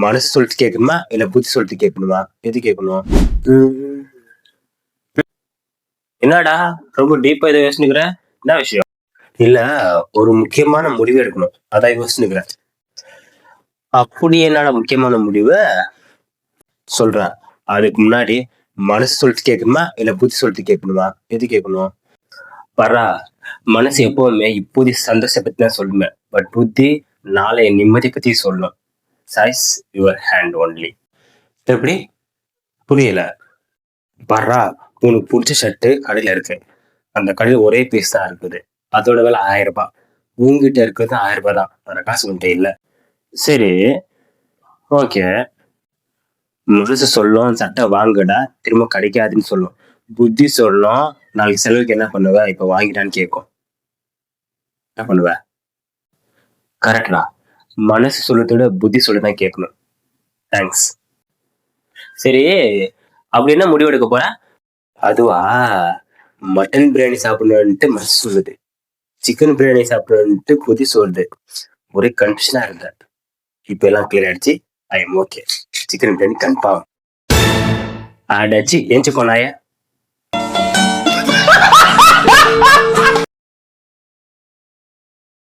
மனசு சொல்லிட்டு கேட்கணுமா இல்ல புத்தி சொல்லிட்டு கேட்கணுமா? எது கேட்கணும்? என்னடா ரொம்ப டீப்பா இதை யோசிச்சுக்கிற? என்ன விஷயம்? இல்ல, ஒரு முக்கியமான முடிவு எடுக்கணும், அதான் யோசிச்சுக்கிறேன். அப்படி என்னடா முக்கியமான முடிவு? சொல்றேன். அதுக்கு முன்னாடி மனசு சொல்லிட்டு கேட்கணுமா இல்ல புத்தி சொல்லிட்டு கேட்கணுமா? எது கேட்கணும்? பரா, மனசு எப்பவுமே இப்போதைய சந்தோஷத்தை பத்தி தான் சொல்லுமே, பட் புத்தி நாளைய நிம்மதி பத்தி சொல்லும். Size your hand only. எப்படி? புரியல. பர்றா, உனக்கு பிடிச்ச ஷர்ட்டு கடையில இருக்கு. அந்த கடையில ஒரே பீஸ் தான் இருக்குது. அதோட விலை 1000 ரூபாய். உங்ககிட்ட இருக்கிறது 1000 ரூபாய் தான். வேற காசு உன்கிட்ட இல்ல. சரி, ஓகே. முழுசு சொல்லும் சட்டை வாங்குடா, திரும்ப கிடைக்காதுன்னு சொல்லும். புத்தி சொல்லும் நாளைக்கு செலவுக்கு என்ன பண்ணுவ, இப்ப வாங்கிட்டான்னு கேட்கும். என்ன பண்ணுவ? கரெக்டா. மனசு சொல்லத்தோட புத்தி சொல்லதான் கேட்கணும். தேங்க்ஸ். சரி, அப்படி என்ன முடிவு எடுக்க போற? அதுவா, மட்டன் பிரியாணி சாப்பிடணும்ட்டு மனசு சொல்லுது, சிக்கன் பிரியாணி சாப்பிடணும்ட்டு புத்தி சொல்லுது. ஒரே கன்ஃபியூஷனா இருந்த. இப்ப எல்லாம் கிளியர் ஆயிடுச்சு. I am okay. Chicken biryani confirm. அடைச்சு ஏஞ்சி போனாய.